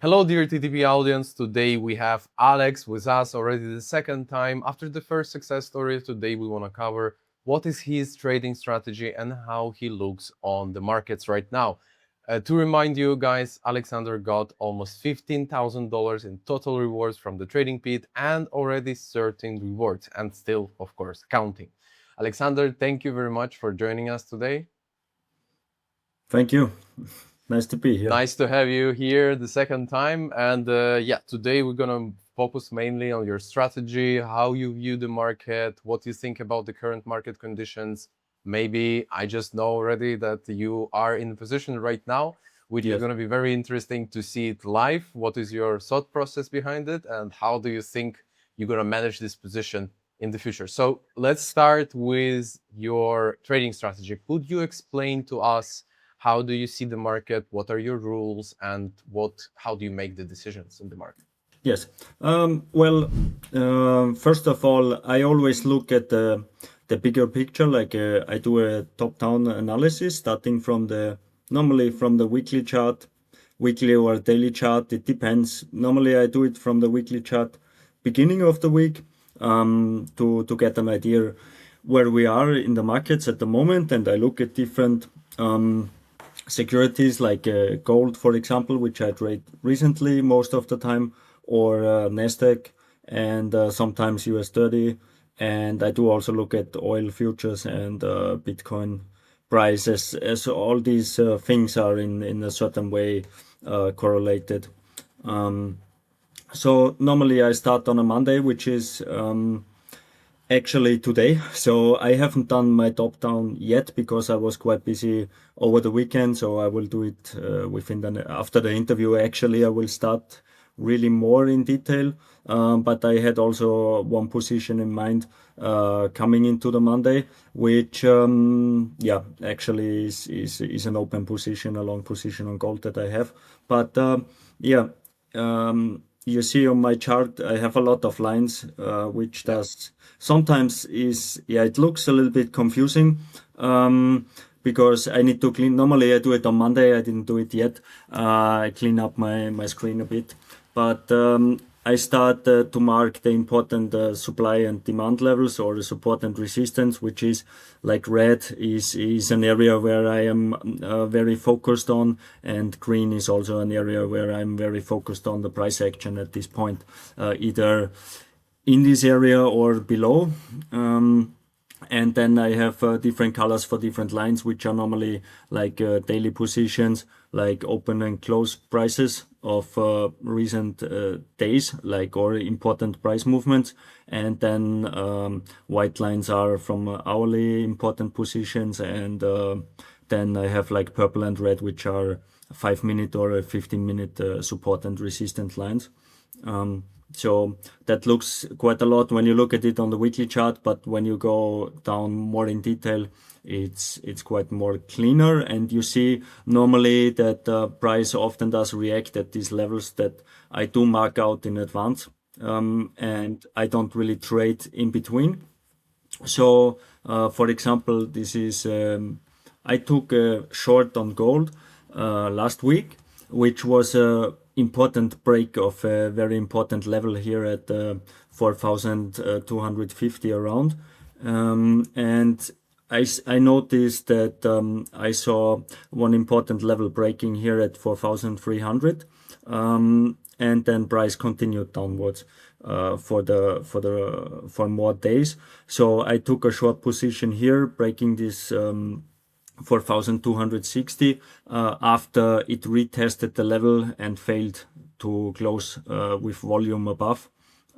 Hello, dear TTP audience. Today we have Alex with us already the second time. After the first success story, today we want to cover what is his trading strategy and how he looks on the markets right now. To remind you guys, Alexander got almost $15,000 in total rewards from the trading pit and already certain rewards, and still, of course, counting. Alexander, thank you very much for joining us today. Thank you. Nice to be here. Nice to have you here the second time. And yeah, today we're going to focus mainly on your strategy, how you view the market, what you think about the current market conditions. Maybe I just know already that you are in a position right now, which is Yes. going to be very interesting to see it live. What is your thought process behind it? And how do you think you're going to manage this position in the future? So let's start with your trading strategy. Could you explain to us how do you see the market? What are your rules, and how do you make the decisions in the market? Yes. First of all, I always look at the bigger picture. Like I do a top-down analysis, starting normally from the weekly chart, weekly or daily chart. It depends. Normally, I do it from the weekly chart, beginning of the week, to get an idea where we are in the markets at the moment, and I look at different securities like gold, for example, which I trade recently most of the time, or Nasdaq, and sometimes US 30. And I do also look at oil futures and Bitcoin prices, as all these things are in a certain way correlated. So normally I start on a Monday, which is actually today. So I haven't done my top down yet because I was quite busy over the weekend. So I will do it after the interview. Actually, I will start really more in detail. But I had also one position in mind coming into the Monday, which actually is an open position, a long position on gold that I have. But yeah. You see on my chart, I have a lot of lines, which does sometimes it looks a little bit confusing, because I need to clean. Normally I do it on Monday. I didn't do it yet. I clean up my screen a bit, but I start to mark the important supply and demand levels, or the support and resistance, which is like red is an area where I am very focused on, and green is also an area where I'm very focused on the price action at this point, either in this area or below. And then I have different colors for different lines, which are normally like daily positions, like open and close prices of recent days, or important price movements. And then white lines are from hourly important positions. And then I have like purple and red, which are 5-minute or a 15-minute support and resistance lines. So that looks quite a lot when you look at it on the weekly chart, but when you go down more in detail, it's quite more cleaner, and you see normally that price often does react at these levels that I do mark out in advance, and I don't really trade in between. So, for example, this is I took a short on gold last week, which was a important break of a very important level here at 4,250 around. And I noticed that I saw one important level breaking here at 4,300, and then price continued downwards for more days. So I took a short position here, breaking this 4,260 after it retested the level and failed to close with volume above.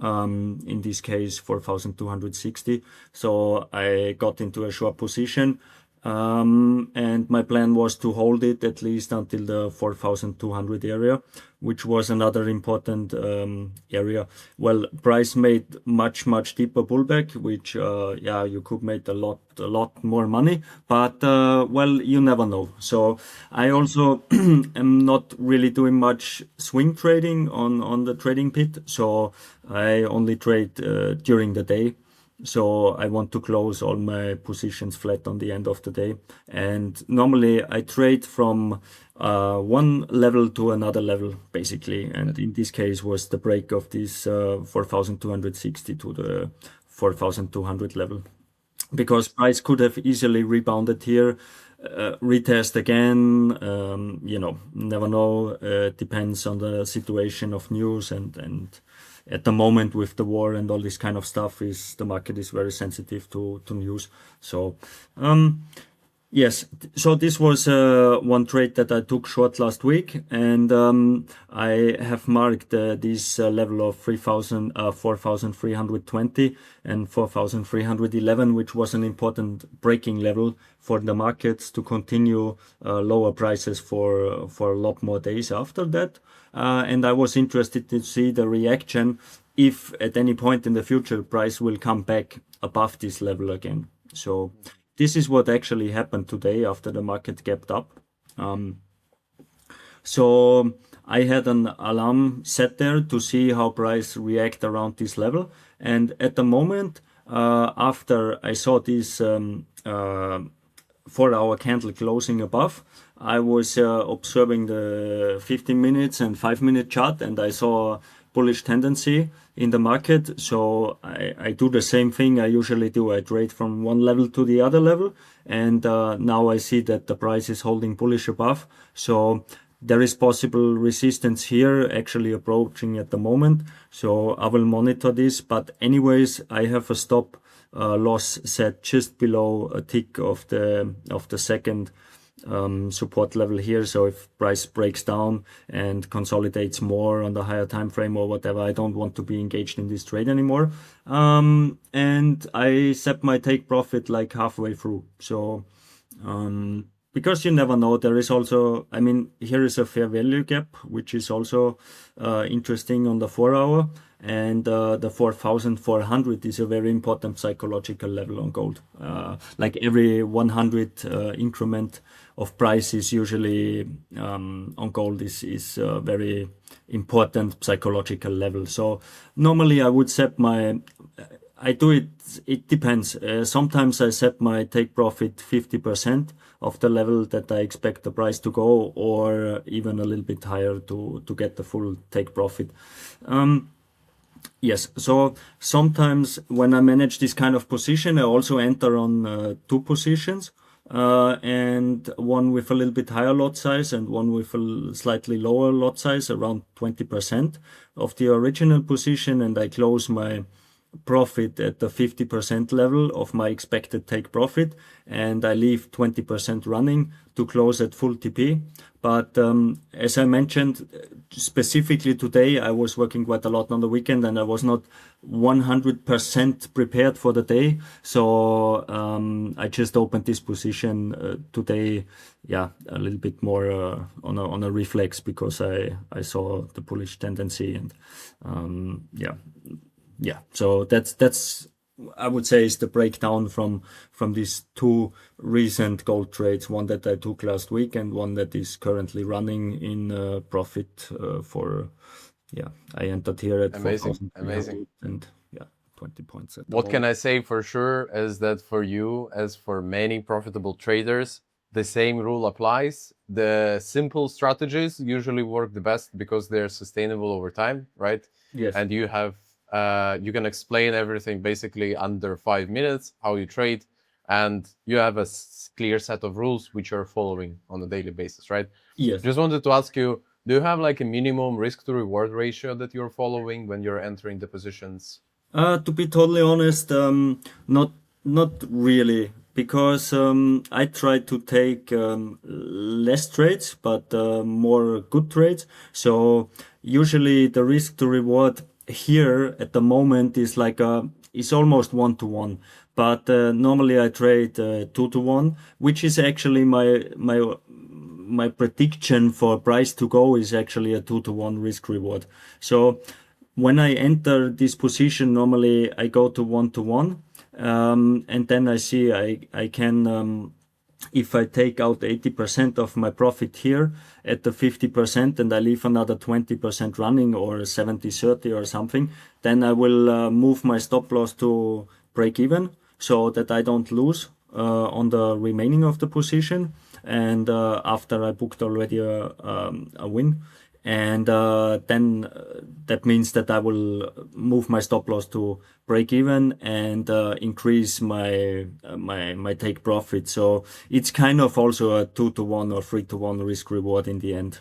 In this case 4,260. So I got into a short position, and my plan was to hold it at least until the 4,200 area, which was another important area. Well, price made much deeper pullback, which you could make a lot more money, but well, you never know. So I also am not really doing much swing trading on the trading pit, so I only trade during the day. So I want to close all my positions flat on the end of the day. And normally I trade from one level to another level, basically. And in this case was the break of this 4,260 to the 4,200 level. Because price could have easily rebounded here, retest again. Never know. Depends on the situation of news and at the moment with the war and all this kind of stuff, is the market is very sensitive to news. So yes, so this was one trade that I took short last week, and I have marked this level of 4,320 and 4,311, which was an important breaking level for the markets to continue lower prices for a lot more days after that. And I was interested to see the reaction if at any point in the future price will come back above this level again. So this is what actually happened today after the market gapped up. So I had an alarm set there to see how price react around this level. And at the moment, after I saw this 4-hour candle closing above, I was observing the 15 minutes and 5-minute chart, and I saw a bullish tendency in the market. So I do the same thing I usually do. I trade from one level to the other level, and now I see that the price is holding bullish above. So there is possible resistance here actually approaching at the moment. So I will monitor this, but anyways, I have a stop loss set just below a tick of the second support level here. So if price breaks down and consolidates more on the higher time frame or whatever, I don't want to be engaged in this trade anymore. And I set my take profit like halfway through. So because you never know, there is also, I mean, here is a fair value gap, which is also interesting on the 4-hour. And the 4,400 is a very important psychological level on gold. Like every 100 increment of price is usually on gold is a very important psychological level. So normally I would set my, I do it, it depends. Sometimes I set my take profit 50% of the level that I expect the price to go, or even a little bit higher to get the full take profit. Yes, so sometimes when I manage this kind of position, I also enter on two positions, and one with a little bit higher lot size and one with a slightly lower lot size, around 20% of the original position, and I close my profit at the 50% level of my expected take profit, and I leave 20% running to close at full TP. But as I mentioned, specifically today, I was working quite a lot on the weekend and I was not 100% prepared for the day. So I just opened this position today, yeah, a little bit more on a reflex, because I saw the bullish tendency, and yeah, so that's I would say is the breakdown from these two recent gold trades, one that I took last week and one that is currently running in profit I entered here at Amazing, 4,300 and 20 points at the What can moment. I say for sure is that for you, as for many profitable traders, the same rule applies. The simple strategies usually work the best because they're sustainable over time, right? Yes. And you have you can explain everything basically under 5 minutes, how you trade, and you have a clear set of rules which you're following on a daily basis, right? Yes. Just wanted to ask you, do you have like a minimum risk to reward ratio that you're following when you're entering the positions? To be totally honest, not really, because I try to take less trades, but more good trades. So usually the risk to reward here at the moment is like is almost 1-to-1. But normally I trade 2-to-1, which is actually my prediction for price to go is actually a 2-to-1 risk reward. So when I enter this position, normally I go to 1-to-1, and then I see I can, if I take out 80% of my profit here at the 50% and I leave another 20% running, or 70-30 or something, then I will move my stop loss to break even so that I don't lose on the remaining of the position. And after I booked already a win, and then that means that I will move my stop loss to break even and increase my take profit. So it's kind of also a 2-to-1 or 3-to-1 risk reward in the end.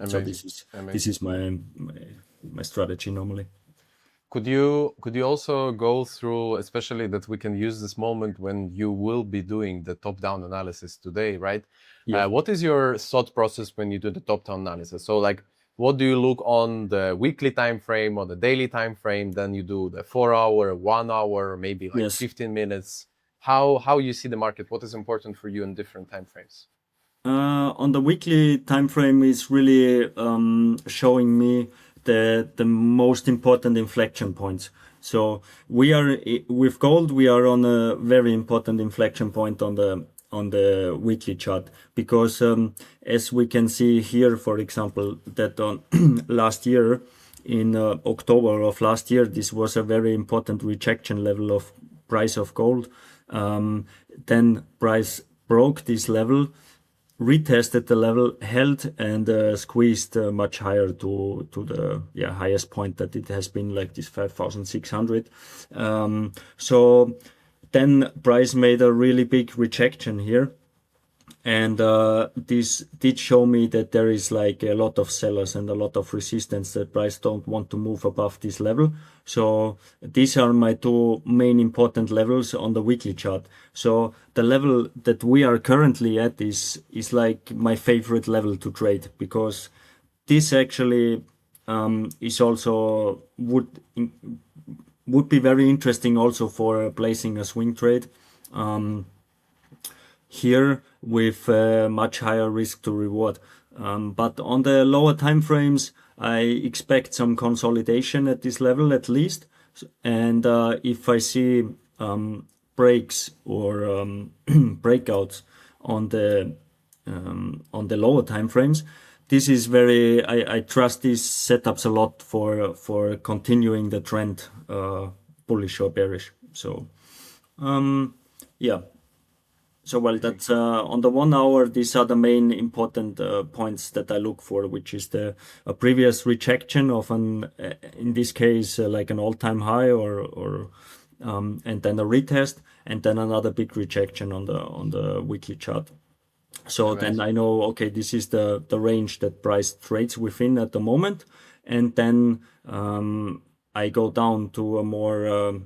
So Amazing. this is my strategy normally. Could you also go through, especially that we can use this moment when you will be doing the top-down analysis today, right? Yeah. What is your thought process when you do the top-down analysis? So like, what do you look on the weekly time frame or the daily time frame? Then you do the 4 hour, 1 hour, maybe like 15 minutes. How you see the market? What is important for you in different time frames? On the weekly time frame is really showing me the most important inflection points. So we are with gold. We are on a very important inflection point on the weekly chart because as we can see here, for example, that on last year in October of last year, this was a very important rejection level of price of gold. Then price broke this level, retested the level, held, and squeezed much higher to the highest point that it has been, like this 5,600. So then price made a really big rejection here, and this did show me that there is like a lot of sellers and a lot of resistance, that price don't want to move above this level. So these are my two main important levels on the weekly chart. So the level that we are currently at is like my favorite level to trade, because this actually is also would be very interesting also for placing a swing trade here with much higher risk to reward. But on the lower time frames, I expect some consolidation at this level at least. And if I see breaks or breakouts on the lower time frames, this is very, I trust these setups a lot for continuing the trend, bullish or bearish. So yeah. So well, that's on the 1 hour. These are the main important points that I look for, which is a previous rejection of an, in this case, like an all-time high, or and then a retest, and then another big rejection on the weekly chart. So then I know, okay, this is the range that price trades within at the moment, and then I go down to a more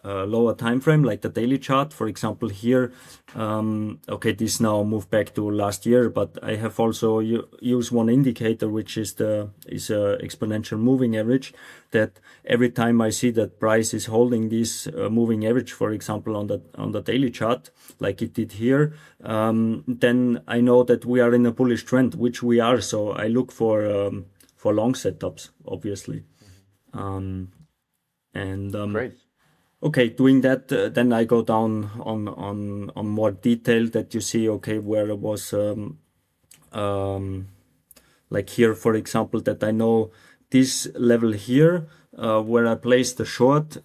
lower time frame, like the daily chart, for example. Here, okay, this now moved back to last year, but I have also use one indicator, which is exponential moving average. That every time I see that price is holding this moving average, for example, on the daily chart, like it did here, then I know that we are in a bullish trend, which we are. So I look for long setups, obviously. Great. Okay, doing that, then I go down on more detail, that you see, okay, where it was, like here, for example, that I know this level here, where I placed the short,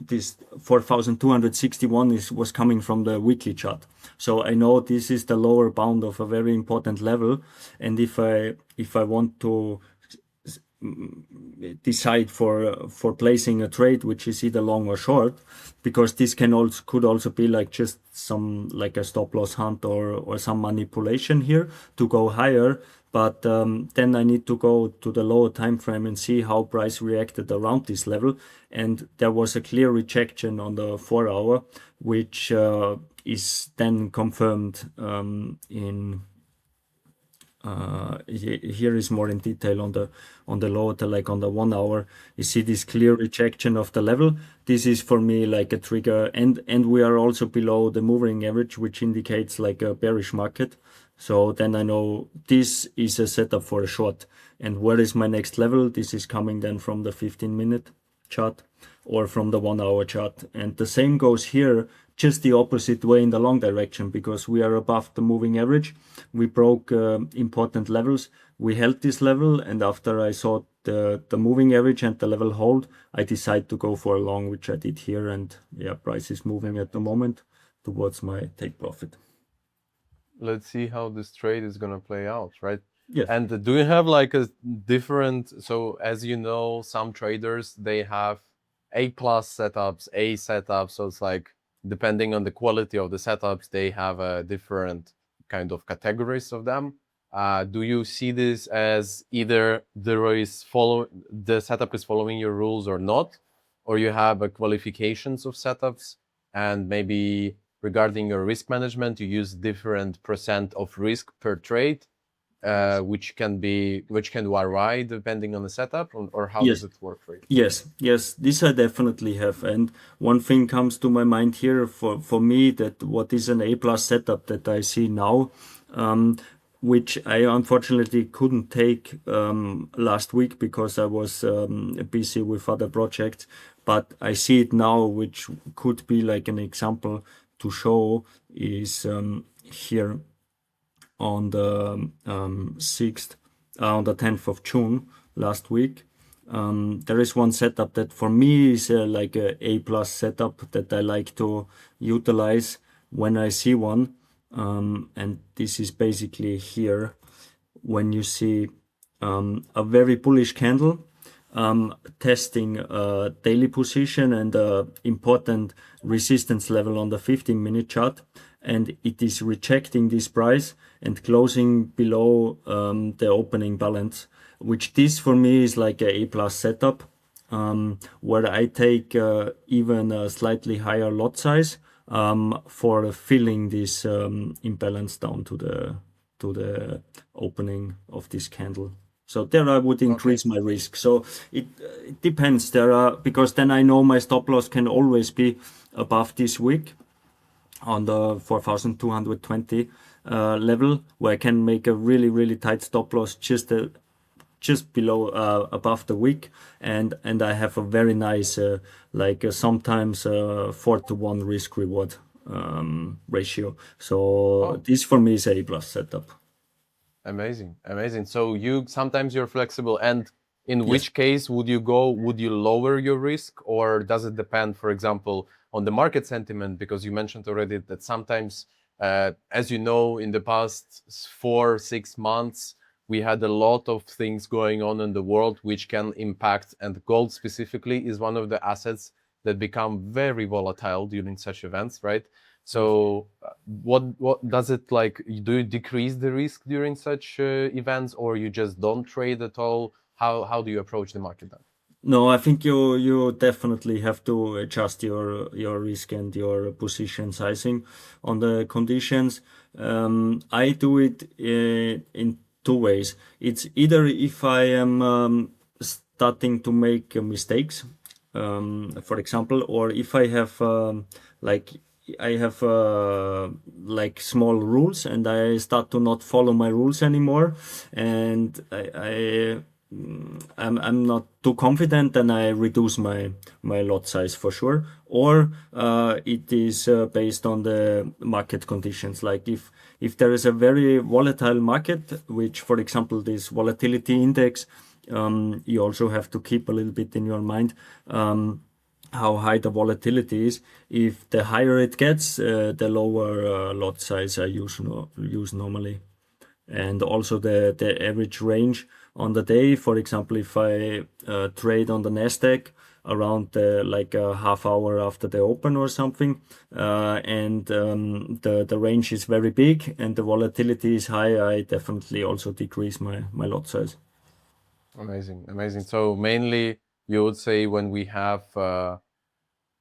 this 4,261 was coming from the weekly chart. So I know this is the lower bound of a very important level, and if I want to decide for placing a trade, which is either long or short, because this could also be like just some, like a stop loss hunt or some manipulation here to go higher. But then I need to go to the lower time frame and see how price reacted around this level, and there was a clear rejection on the 4 hour, which is then confirmed in here is more in detail on the lower, like on the 1 hour. You see this clear rejection of the level. This is for me like a trigger, and we are also below the moving average, which indicates like a bearish market. So then I know this is a setup for a short. And where is my next level? This is coming then from the 15-minute chart or from the 1 hour chart. And the same goes here, just the opposite way in the long direction, because we are above the moving average. We broke important levels. We held this level, and after I saw the moving average and the level hold, I decide to go for a long, which I did here. And yeah, price is moving at the moment towards my take profit. Let's see how this trade is going to play out, right? Yes. And do you have like a different, so as you know, some traders, they have A plus setups, A setups. So it's like, depending on the quality of the setups, they have a different kind of categories of them. Do you see this as either the setup is following your rules or not, or you have a qualifications of setups, and maybe regarding your risk management, you use different percent of risk per trade, which can vary depending on the setup, or how Yes. does it work for you? Yes, this I definitely have. And one thing comes to my mind here for me, that what is an A plus setup that I see now, which I unfortunately couldn't take last week because I was busy with other projects. But I see it now, which could be like an example to show, is here on the 6th, on the 10th of June last week. There is one setup that for me is like a A plus setup that I like to utilize when I see one. And this is basically here when you see a very bullish candle testing a daily position and important resistance level on the 15-minute chart, and it is rejecting this price and closing below the opening balance, which this for me is like a A plus setup, where I take even a slightly higher lot size for filling this imbalance down to the opening of this candle. So there I would increase my risk. So it depends. Because then I know my stop loss can always be above this wick on the 4,220 level, where I can make a really tight stop loss just below above the wick, and I have a very nice sometimes 4-to-1 risk reward ratio. So this for me is A plus setup. Amazing. So sometimes you're flexible, and in Yes. which case would you lower your risk, or does it depend, for example, on the market sentiment? Because you mentioned already that sometimes, as you know, in the past 4-6 months, we had a lot of things going on in the world which can impact, and gold specifically is one of the assets that become very volatile during such events, right? So what does it like? Do you decrease the risk during such events, or you just don't trade at all? How do you approach the market then? No, I think you definitely have to adjust your risk and your position sizing on the conditions. I do it in two ways. It's either if I am starting to make mistakes, for example, or if I have like small rules and I start to not follow my rules anymore, and I'm not too confident, and I reduce my lot size for sure. Or it is based on the market conditions. Like if there is a very volatile market, which, for example, this volatility index, you also have to keep a little bit in your mind how high the volatility is. If the higher it gets, the lower lot size I use normally. And also the average range on the day. For example, if I trade on the Nasdaq around like a half hour after the open or something, and the range is very big and the volatility is high, I definitely also decrease my lot size. Amazing. So mainly you would say when we have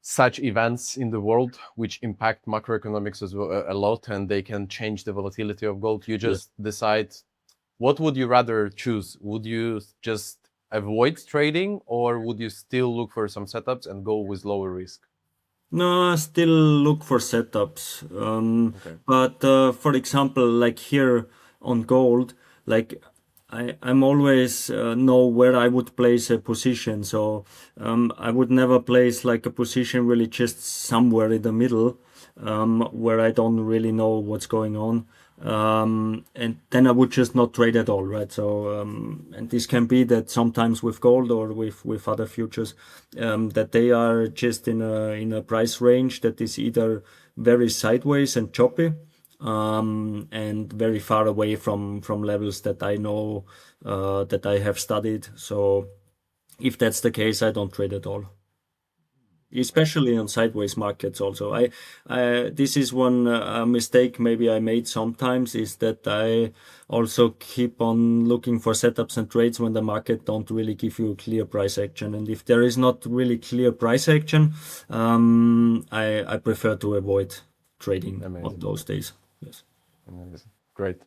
such events in the world which impact macroeconomics as well, a lot, and they can change the volatility of gold, you just decide, what would you rather choose? Would you just avoid trading, or would you still look for some setups and go with lower risk? No, I still look for setups. Okay. But for example, like here on gold, like I'm always know where I would place a position. So I would never place like a position really just somewhere in the middle, where I don't really know what's going on. and then I would just not trade at all, right? So and this can be that sometimes with gold or with other futures, that they are just in a price range that is either very sideways and choppy, and very far away from levels that I know, that I have studied. So if that's the case, I don't trade at all, especially on sideways markets. Also, this is one mistake maybe I made sometimes, is that I also keep on looking for setups and trades when the market don't really give you clear price action. And if there is not really clear price action, I prefer to avoid trading on Amazing. those days. Yes. Amazing. Great.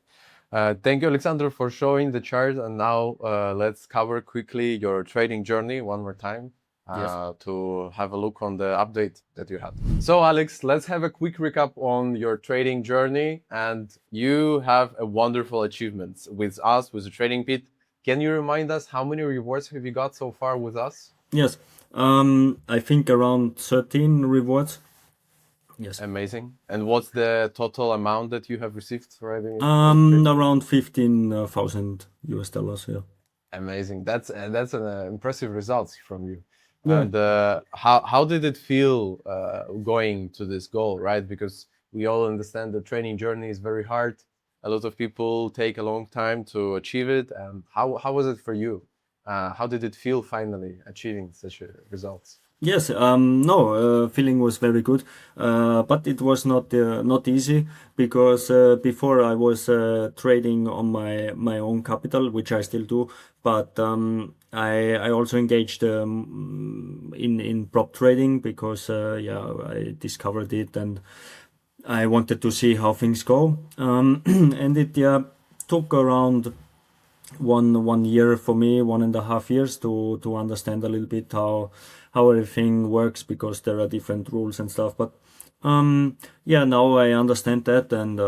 Thank you, Alexander, for showing the chart. And now let's cover quickly your trading journey one more time, Yes. to have a look on the update that you had. So, Alex, let's have a quick recap on your trading journey. And you have a wonderful achievements with us, with the Trading Pit. Can you remind us how many rewards have you got so far with us? Yes. I think around 13 rewards. Yes. Amazing. And what's the total amount that you have received already? Around 15,000 US dollars. Yeah. Amazing. That's an impressive results from you. Yeah. And how did it feel going to this goal, right? Because we all understand the training journey is very hard. A lot of people take a long time to achieve it. And how was it for you? How did it feel finally achieving such results? Yes, no, feeling was very good, but it was not easy, because before I was trading on my own capital, which I still do, but I also engaged in prop trading, because yeah, I discovered it and I wanted to see how things go, and it took around 1 year for me, 1.5 years, to understand a little bit how everything works, because there are different rules and stuff. But yeah, now I understand that, and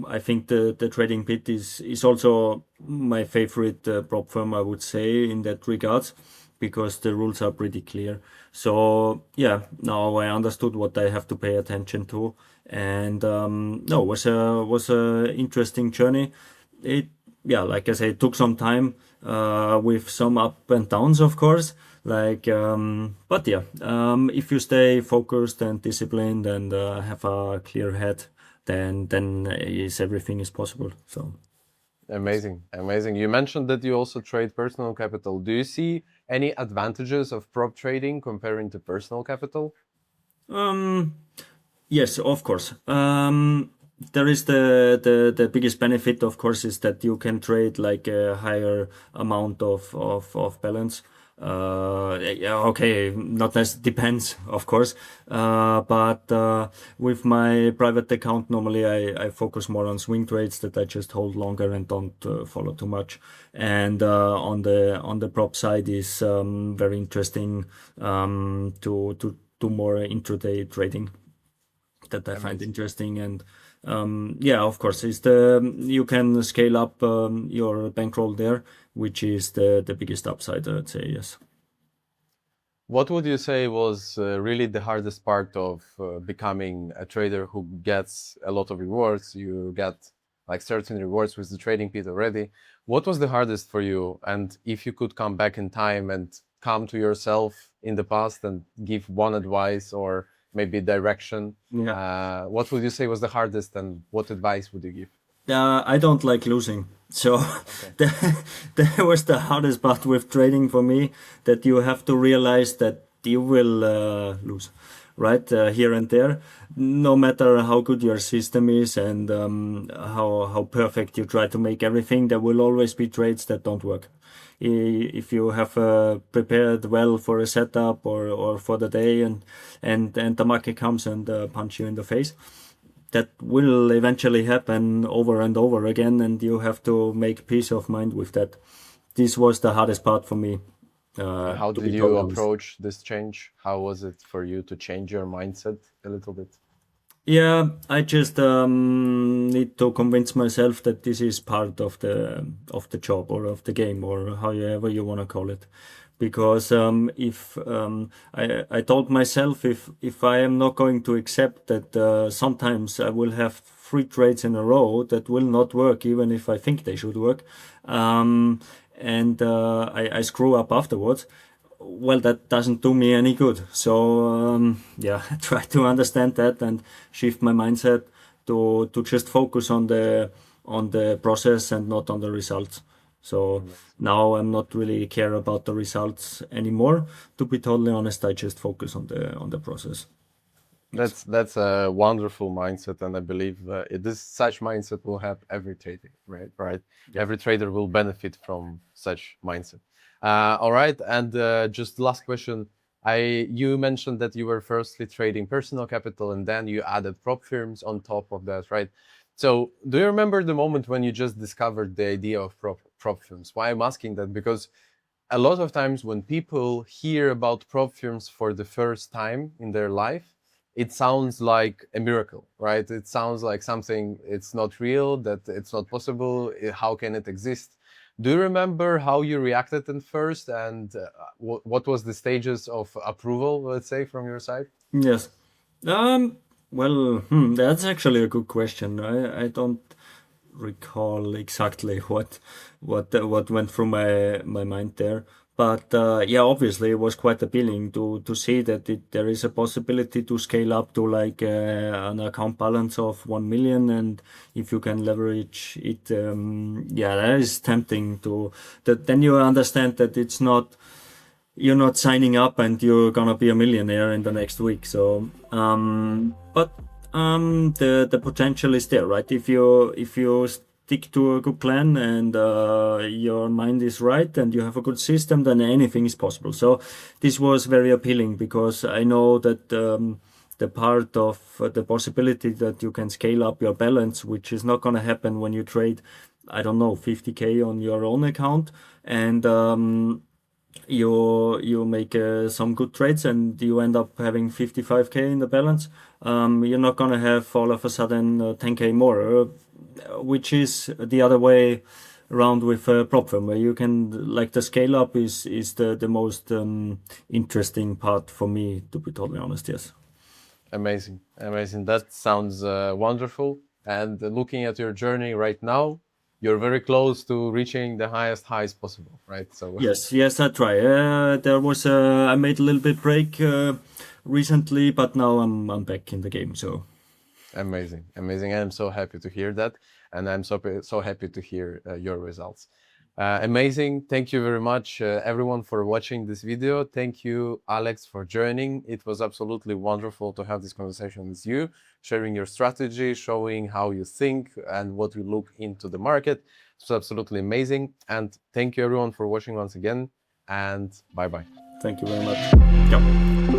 I think the Trading Pit is also my favorite prop firm, I would say, in that regards, because the rules are pretty clear. So yeah, now I understood what I have to pay attention to, and no, was a interesting journey. It, yeah, like I said, it took some time, with some up and downs, of course. Like, but yeah, if you stay focused and disciplined and have a clear head, then is everything is possible. So Amazing, amazing. You mentioned that you also trade personal capital. Do you see any advantages of prop trading comparing to personal capital? yes, of course. There is the biggest benefit, of course, is that you can trade like a higher amount of balance. Yeah, okay, not as depends, of course. But with my private account, normally I focus more on swing trades that I just hold longer and don't follow too much. And on the prop side is very interesting, to do more intraday trading, that I find interesting. And yeah, of course, is you can scale up your bankroll there, which is the biggest upside, I'd say. Yes. What would you say was really the hardest part of becoming a trader who gets a lot of rewards? You get like certain rewards with the Trading Pit already. What was the hardest for you? And if you could come back in time and come to yourself in the past and give one advice or maybe direction, Yeah. what would you say was the hardest, and what advice would you give? I don't like losing. So that was the hardest part with trading for me, that you have to realize that you will lose, right? Here and there, no matter how good your system is, and how perfect you try to make everything, there will always be trades that don't work. If you have prepared well for a setup, or for the day, and the market comes and punch you in the face, that will eventually happen over and over again, and you have to make peace of mind with that. This was the hardest part for me. How To did be you totally honest. approach this change? How was it for you to change your mindset a little bit? Yeah, I just need to convince myself that this is part of the job or of the game or however you want to call it. Because if I told myself if I am not going to accept that sometimes I will have 3 trades in a row that will not work even if I think they should work, um, and I screw up afterwards, well, that doesn't do me any good. So yeah, I try to understand that and shift my mindset to just focus on the process and not on the results. So Amazing. now I'm not really care about the results anymore. To be totally honest, I just focus on the process. Yes. That's a wonderful mindset, and I believe this such mindset will have every trader, right? Right. Yeah. Every trader will benefit from such mindset. All right, and just last question. You mentioned that you were firstly trading personal capital, and then you added prop firms on top of that, right? So, do you remember the moment when you just discovered the idea of prop firms? Why I'm asking that, because a lot of times when people hear about prop firms for the first time in their life, it sounds like a miracle, right? It sounds like something it's not real, that it's not possible. How can it exist? Do you remember how you reacted at first, and what was the stages of approval, let's say, from your side? Yes. Um, well, that's actually a good question. I don't recall exactly what went through my mind there. But yeah, obviously it was quite appealing to see that there is a possibility to scale up to like an account balance of 1 million, and if you can leverage it, yeah, that is tempting to. That then you understand that you're not signing up and you're gonna be a millionaire in the next week. So, but the potential is there, right? If you stick to a good plan and your mind is right and you have a good system, then anything is possible. So this was very appealing because I know that the part of the possibility that you can scale up your balance, which is not gonna happen when you trade, I don't know, 50K on your own account, and you make some good trades and you end up having 55K in the balance, you're not gonna have all of a sudden 10K more, which is the other way around with prop firm, where you can like the scale up is the most interesting part for me, to be totally honest. Yes. Amazing, amazing. That sounds wonderful. And looking at your journey right now, you're very close to reaching the highest highs possible, right? So Yes, I try. There was I made a little bit break recently, but now I'm back in the game. So amazing, amazing. I'm so happy to hear that, and I'm so happy to hear your results. Amazing. Thank you very much, everyone, for watching this video. Thank you, Alex, for joining. It was absolutely wonderful to have this conversation with you, sharing your strategy, showing how you think and what you look into the market. It's absolutely amazing. And thank you, everyone, for watching once again. And bye bye. thank you very much. Yeah.